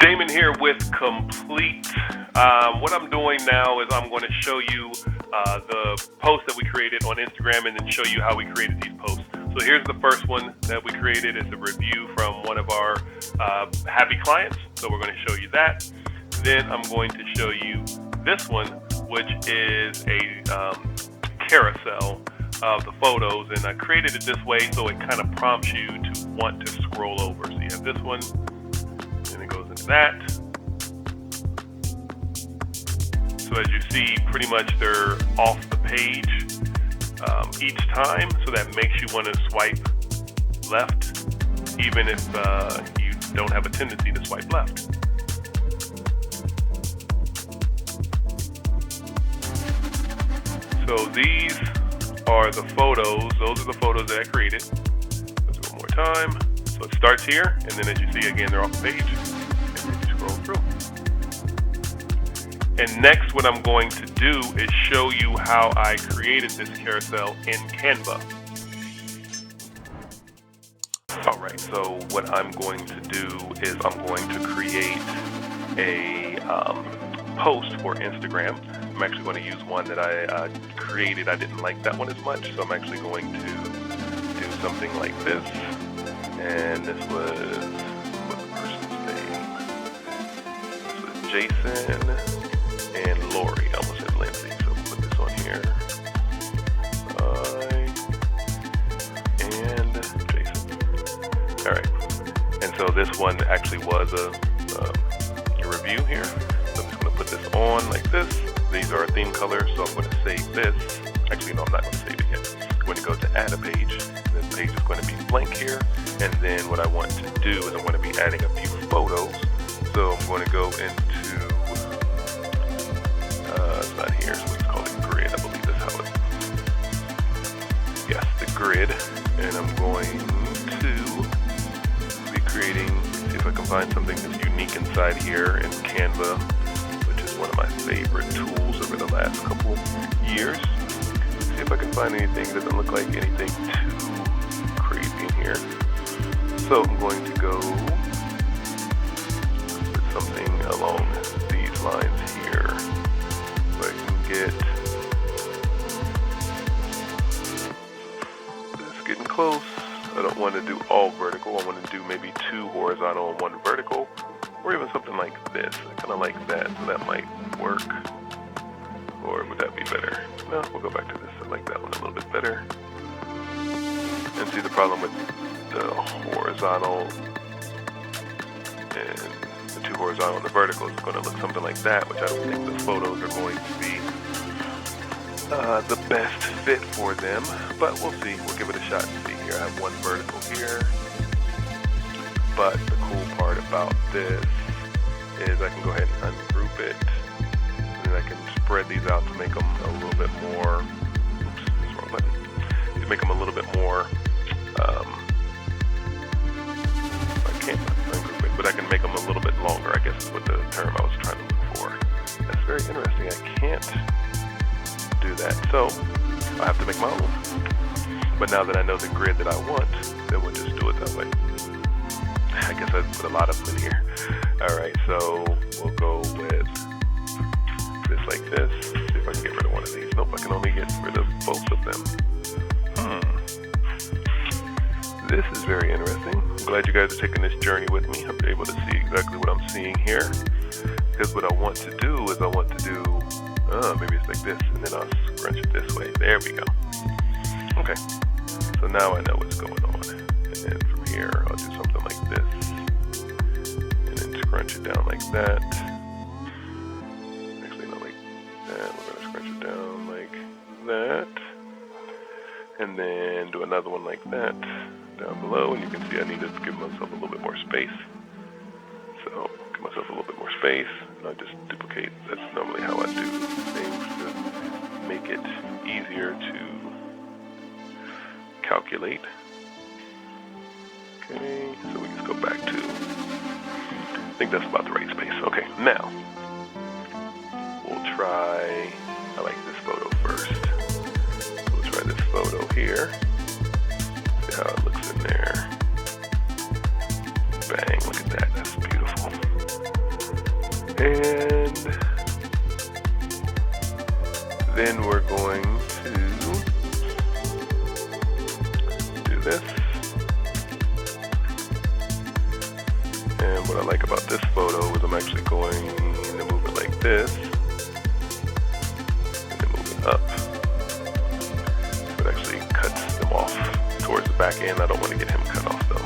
Damon here with Complete. What I'm doing now is I'm going to show you the post that we created on Instagram and then show you how we created these posts. So here's the first one that we created. It's a review from one of our happy clients. So we're going to show you that. Then I'm going to show you this one, which is a carousel of the photos. And I created it this way so it kind of prompts you to want to scroll over. So you have this one. And it goes into that. So as you see, pretty much they're off the page each time, so that makes you want to swipe left, even if you don't have a tendency to swipe left. So these are the photos. Those are the photos that I created. Let's go one more time. So it starts here, and then as you see again, they're off the page, and then you scroll through. And next, what I'm going to do is show you how I created this carousel in Canva. All right, so what I'm going to do is I'm going to create a post for Instagram. I'm actually going to use one that I created. I didn't like that one as much, so I'm actually going to do something like this. And this was, what's the person's name? This was Jason and Lori. I almost said Lindsay, so we'll put this on here. And Jason. All right. And so this one actually was a review here. So I'm just going to put this on like this. These are a theme color, so I'm going to save this. Actually, no, I'm not going to save it yet. I'm going to go to add a page. This page is going to be blank here. And then what I want to do is I'm going to be adding a few photos. So I'm going to go into, it's not here, so let's call it grid. I believe that's how it's, yes, the grid. And I'm going to be creating, see if I can find something that's unique inside here in Canva, which is one of my favorite tools over the last couple years. See if I can find anything that doesn't look like anything too crazy in here. So I'm going to go with something along these lines here, so I can get this getting close. I don't want to do all vertical. I want to do maybe 2 horizontal and 1 vertical, or even something like this. I kind of like that, so that might work. Or would that be better? No, we'll go back to this. I like that one a little bit better. And see, the problem with the horizontal and the 2 horizontal and the vertical is going to look something like that, which I don't think the photos are going to be the best fit for them, but we'll see. We'll give it a shot and see. Here I have 1 vertical here, but the cool part about this is I can go ahead and ungroup it, and then I can spread these out to make them a little bit more, oops, that's the wrong button, to make them a little bit more I can't ungroup it, but I can make them a little bit longer, I guess is what the term I was trying to look for. That's very interesting. I can't do that, so I have to make my own. But now that I know the grid that I want, then we'll just do it that way. I guess I put a lot of them in here. Alright, so we'll go with this like this. See if I can get rid of one of these. Nope, I can only get rid of both of them. This is very interesting. I'm glad you guys are taking this journey with me. I'm able to see exactly what I'm seeing here. Because what I want to do is I want to do, maybe it's like this, and then I'll scrunch it this way. There we go. Okay, so now I know what's going on. And then from here, I'll do something like this. And then scrunch it down like that. Actually, not like that. We're going to scrunch it down like that. And then do another one like that down below. And you can see I need to give myself a little bit more space. So, give myself a little bit more space. And I'll just duplicate. That's normally how I do things to make it easier to calculate. Okay, so we just go back to, I think that's about the right space. Okay, now, we'll try, I like this photo first. We'll try this photo here. See how it looks in there. Bang, look at that, that's beautiful. And then we're going to do this. And what I like about this photo is I'm actually going to move it like this, and then move it up. So it actually cuts them off towards the back end. I don't want to get him cut off though.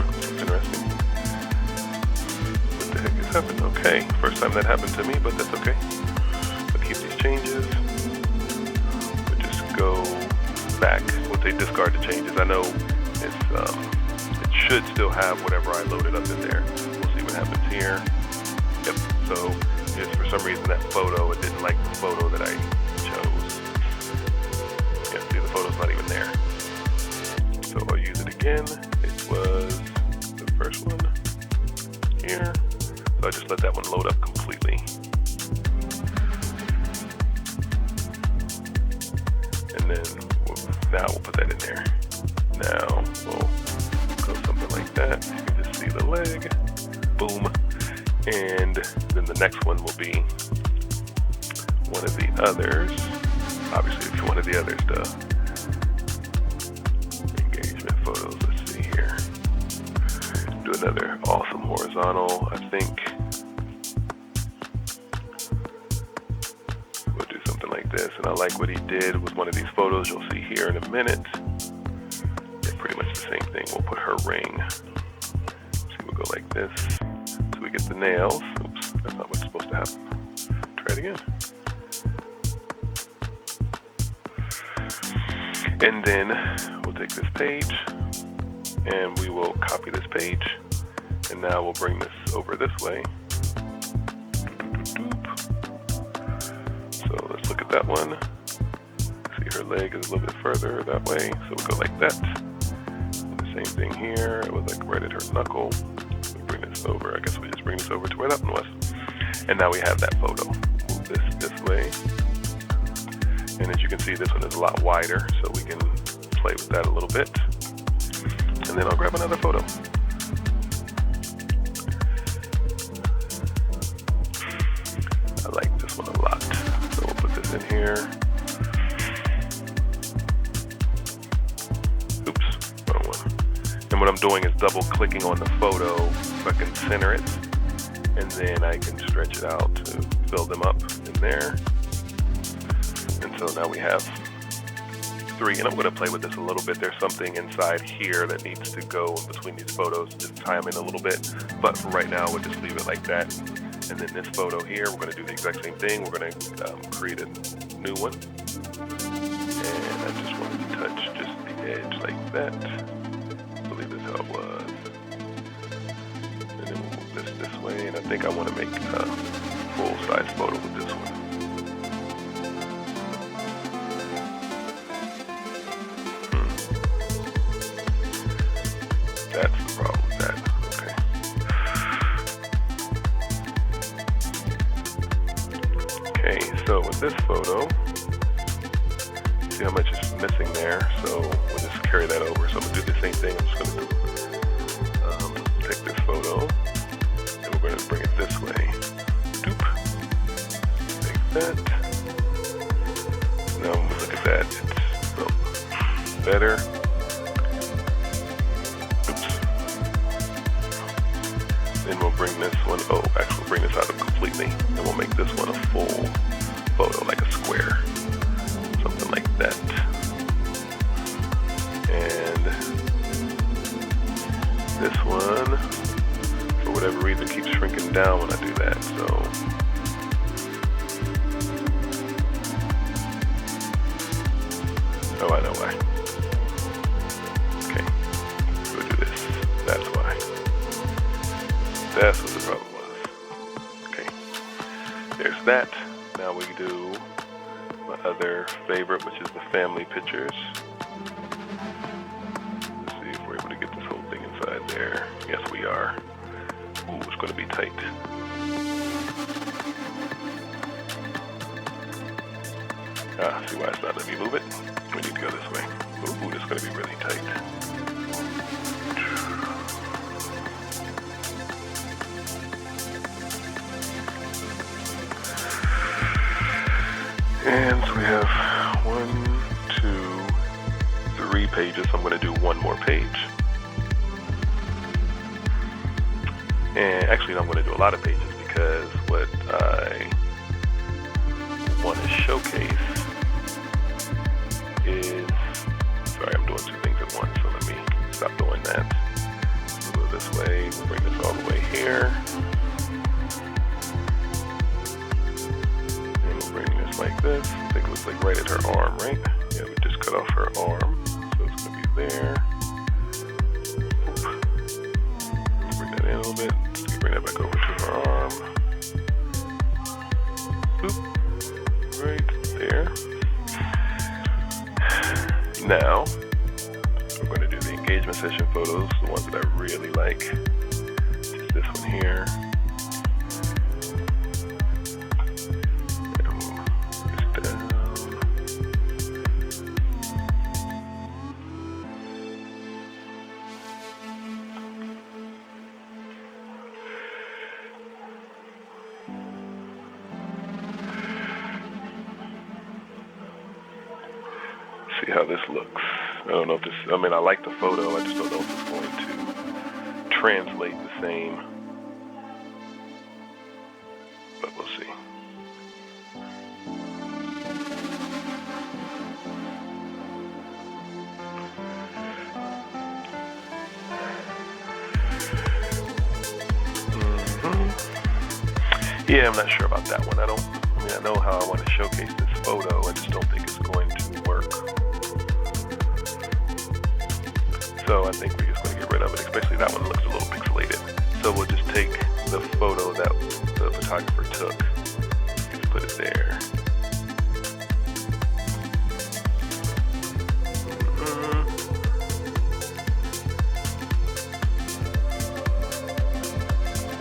That's interesting. What the heck is happening? Okay, first time that happened to me, but that's okay. I'll keep these changes. We'll just go back. We'll say discard the changes. I know it's it should still have whatever I loaded up in there. We'll see what happens here. Yep. So if for some reason that photo, it didn't like the photo that I chose. Yeah, see the photo's not even there. So I'll use it again. It was the first one here. So I just let that one load up completely. And then now we'll put that in there. Now we'll go something like that. You can just see the leg. Boom. And then the next one will be one of the others. Obviously, it's one of the others, the engagement photos. Let's see here. Do another awesome horizontal, I think. We'll do something like this. And I like what he did with one of these photos you'll see here in a minute. Pretty much the same thing. We'll put her ring. See, we'll go like this. So we get the nails. Oops, that's not what's supposed to happen. Try it again. And then we'll take this page and we will copy this page. And now we'll bring this over this way. So let's look at that one. See, her leg is a little bit further that way. So we'll go like that. Same thing here. It was like right at her knuckle. We bring this over. I guess we just bring this over to where that one was. And now we have that photo. Move this way. And as you can see, this one is a lot wider, so we can play with that a little bit. And then I'll grab another photo. I like this one a lot. So we'll put this in here. And what I'm doing is double clicking on the photo so I can center it, and then I can stretch it out to fill them up in there. And so now we have 3, and I'm going to play with this a little bit. There's something inside here that needs to go in between these photos, just tie them in a little bit. But for right now, we'll just leave it like that. And then this photo here, we're going to do the exact same thing. We're going to create a new one. And I just wanted to touch just the edge like that. I believe that's how it was. And then we'll move this way, and I think I want to make a full-size photo with this one. That's the problem with that. Okay. Okay, so with this photo, see how much is missing there, so we'll just carry that over. So I'm going to do the same thing. I'm just going to take this photo, and we're going to bring it this way. Doop. Take that. Now when we look at that, it's better. Oops. Then we'll bring this one, actually we'll bring this out completely, and we'll make this one a full photo, like a square. Something like that. And this one, for whatever reason, keeps shrinking down when I do that. So oh, I know why. Okay, we'll do this. That's why. That's what the problem was. Okay, there's that. Now we do my other favorite, which is the family pictures. Let's see if we're able to get this whole thing inside there. Yes, we are. Ooh, it's going to be tight. See why it's not letting me move it? We need to go this way. Ooh, it's going to be really tight. And so we have 1, 2, 3 pages. So I'm going to do one more page. And actually, I'm going to do a lot of pages because what I want to showcase is, sorry, I'm doing 2 things at once, so let me stop doing that. We'll go this way, we'll bring this all the way here. And we'll bring this like this. I think it looks like right at her arm, right? Yeah, we just cut off her arm, so it's going to be there. Bring that in a little bit. Bring that back over to her arm. Boop. Right there. Now, we're going to do the engagement session photos, the ones that I really like. Just this one here. And we'll move this down. See how this looks. I don't know if this, I mean, I like the photo, I just don't know if it's going to translate the same, but we'll see. Yeah, I'm not sure about that one. I know how I want to showcase this photo, I just don't think it's going to work. So I think we're just going to get rid of it, especially that one looks a little pixelated. So we'll just take the photo that the photographer took, just put it there.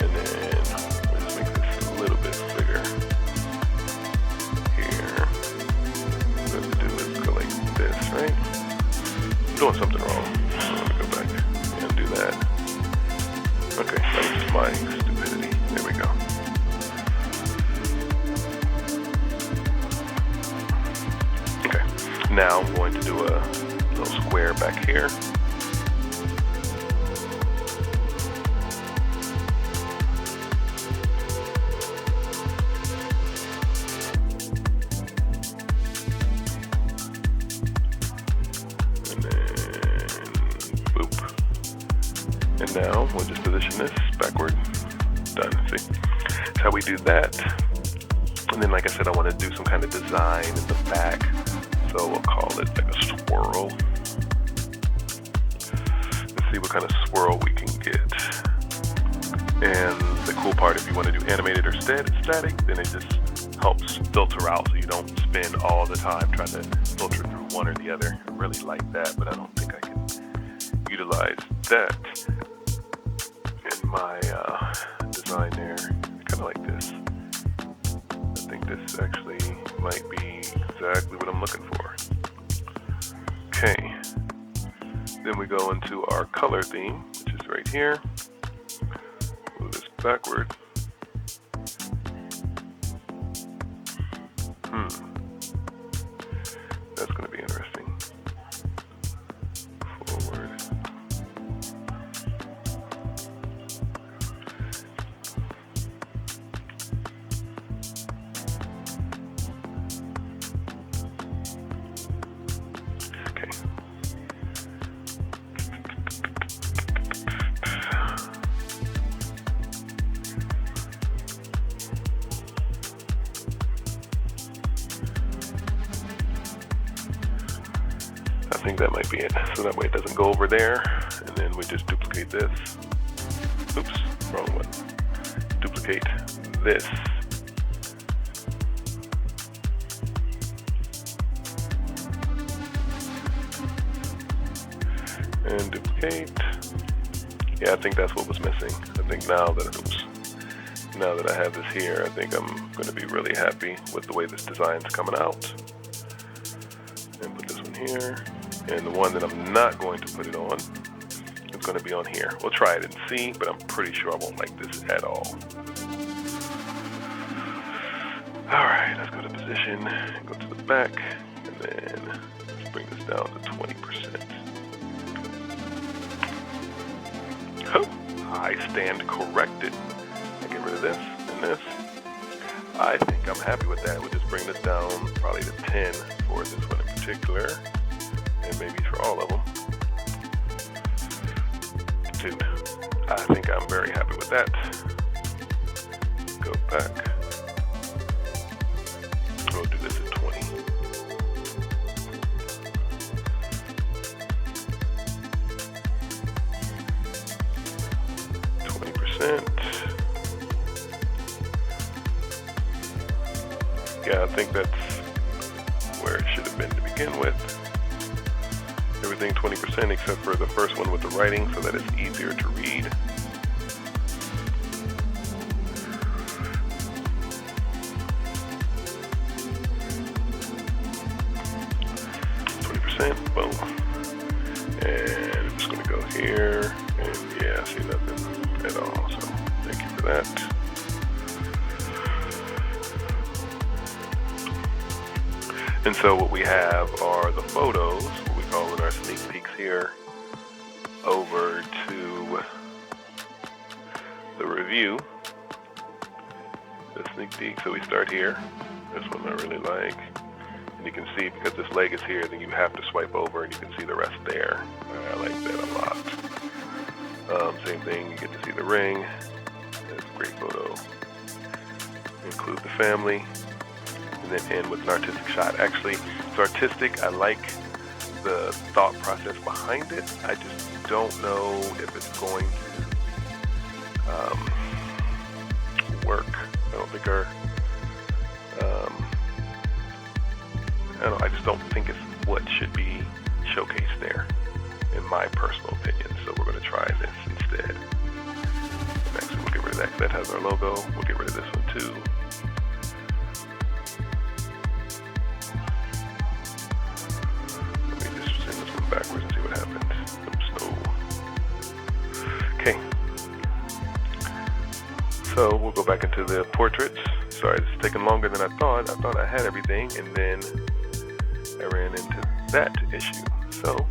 And then we'll just make this a little bit bigger. Here. What we have to do is go like this, right? I'm doing something wrong. Okay, that was just my stupidity. There we go. Okay, now I'm going to do a little square back here. And then, boop. And now we'll just position this backward. Done. See? That's how we do that. And then, like I said, I want to do some kind of design in the back. So we'll call it like a swirl. Let's see what kind of swirl we can get. And the cool part, if you want to do animated or static, then it just helps filter out so you don't spend all the time trying to filter through one or the other. I really like that, but I don't think I can utilize that in my design there. Kind of like this. I think this actually might be exactly what I'm looking for. Okay. Then we go into our color theme, which is right here. Move this backward. That's going to be interesting. Forward. Okay. I think that might be it. So that way it doesn't go over there. And then we just duplicate this. Oops, wrong one. Duplicate this. And duplicate. Yeah, I think that's what was missing. I think now that I have this here, I think I'm going to be really happy with the way this design's coming out. And put this one here. And the one that I'm not going to put it on is going to be on here. We'll try it and see, but I'm pretty sure I won't like this at all. Alright, let's go to position, go to the back, and then let's bring this down to 20%. Oh, I stand corrected. I get rid of this and this. I think I'm happy with that. We'll just bring this down probably to 10 for this one in particular, and maybe for all of them. Dude, I think I'm very happy with that. Go back. We'll do this at 20. Yeah, I think that's where it should have been to begin with. Everything 20% except for the first one with the writing so that it's easier to read. Boom. And I'm just going to go here, and yeah, I see nothing at all, so thank you for that. And so what we have are the photos, what we call in our sneak peeks here, over to the review, the sneak peek. So we start here. This one I really like. And you can see because this leg is here, then you have to swipe over and you can see the rest there. I like that a lot. Same thing, you get to see the ring. That's a great photo. Include the family. And then end with an artistic shot. Actually, it's artistic. I like the thought process behind it. I just don't know if it's going to work. I don't think I just don't think it's what should be showcased there, in my personal opinion. So we're going to try this instead. And actually, we'll get rid of that because that has our logo. We'll get rid of this one too. Let me just send this one backwards and see what happens. Oops, no. Okay. So we'll go back into the portraits. Sorry, this is taking longer than I thought. I thought I had everything, and then I ran into that issue. So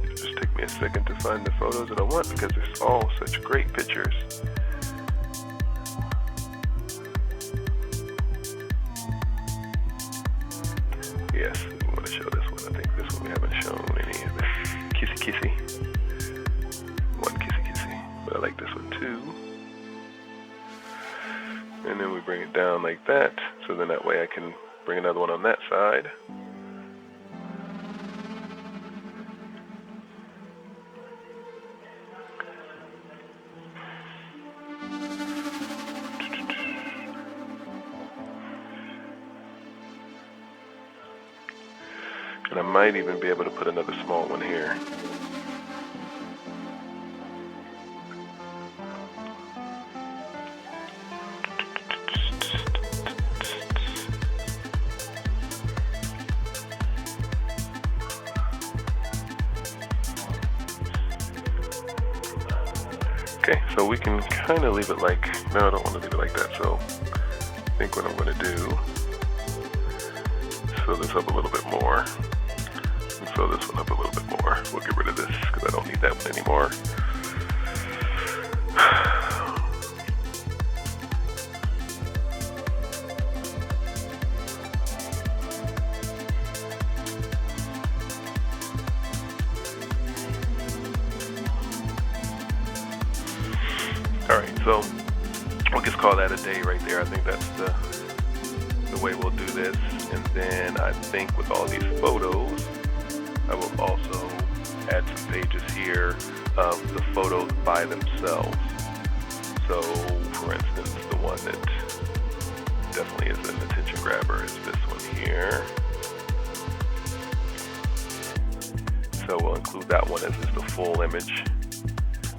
it'll just take me a second to find the photos that I want because they're all such great pictures. Yes, we want to show this one. I think this one we haven't shown any of this kissy. One kissy. But I like this one too. And then we bring it down like that, so then that way I can bring another one on that side. And I might even be able to put another small one here. Okay, so we can kind of leave it like, no, I don't want to leave it like that, so I think what I'm going to do is fill this up a little bit more, and fill this one up a little bit more. We'll get rid of this because I don't need that one anymore. Alright, so we'll just call that a day right there. I think that's the way we'll do this. And then I think with all these photos, I will also add some pages here of the photos by themselves. So, for instance, the one that definitely is an attention grabber is this one here. So we'll include that one as just the full image.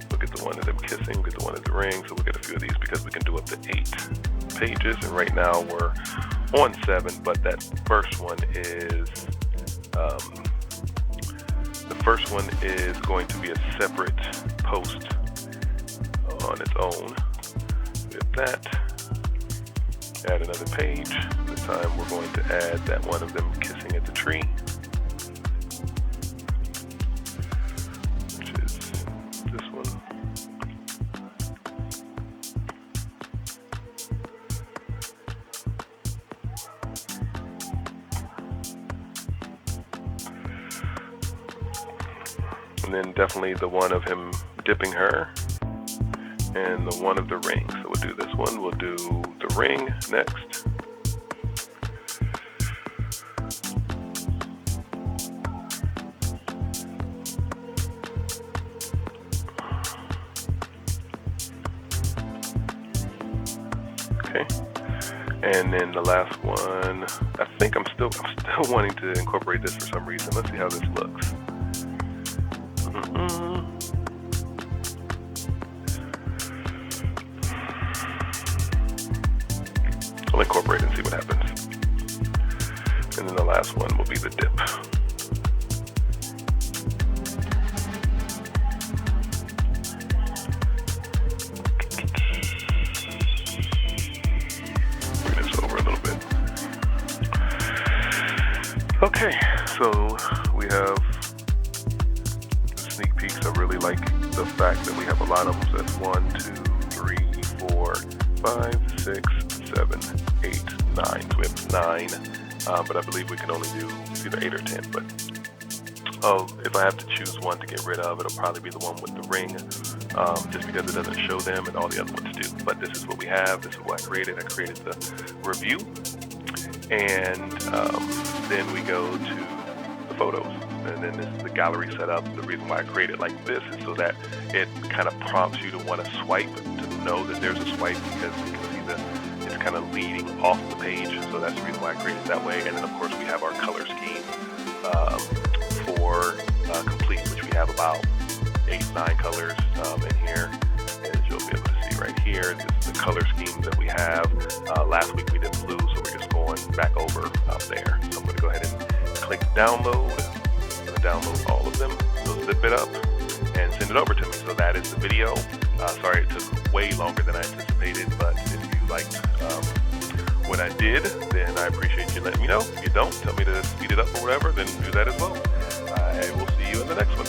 We'll get the one of them kissing, get the one of the ring, so we'll get a few of these because we can do up to 8 pages, and right now we're on 7, but that first one is going to be a separate post. Oh, on its own. With that, add another page. This time we're going to add that one of them kissing at the tree, which is this one. And then definitely the one of him dipping her, and the one of the ring. So we'll do this one. We'll do the ring next. Okay. And then the last one, I think I'm still wanting to incorporate this for some reason. Let's see how this looks. I'll incorporate it and see what happens. And then the last one will be the dip. Bring this over a little bit. Okay, so we have sneak peeks. I really like the fact that we have a lot of them. So that's 1, 2, 3, 4, 5, 6, 7, 8, 9. So we have 9, but I believe we can only do either 8 or 10. But if I have to choose one to get rid of, it'll probably be the one with the ring, just because it doesn't show them and all the other ones do. But this is what we have. This is what I created. I created the review, and then we go to the photos. And then this is the gallery setup. The reason why I created like this is so that it kind of prompts you to want to swipe, to know that there's a swipe, because you can see it's kind of leading off the page. So that's the reason why I created it that way. And then of course we have our color scheme for complete, which we have about 8, 9 colors in here. As you'll be able to see right here, this is the color scheme that we have. Last week we did blue, so we're just going back over there. So I'm going to go ahead and click download. Download all of them, so zip it up and send it over to me. So that is the video. Sorry it took way longer than I anticipated, but if you liked what I did, then I appreciate you letting me know. If you don't, tell me to speed it up or whatever, then do that as well. I will see you in the next one.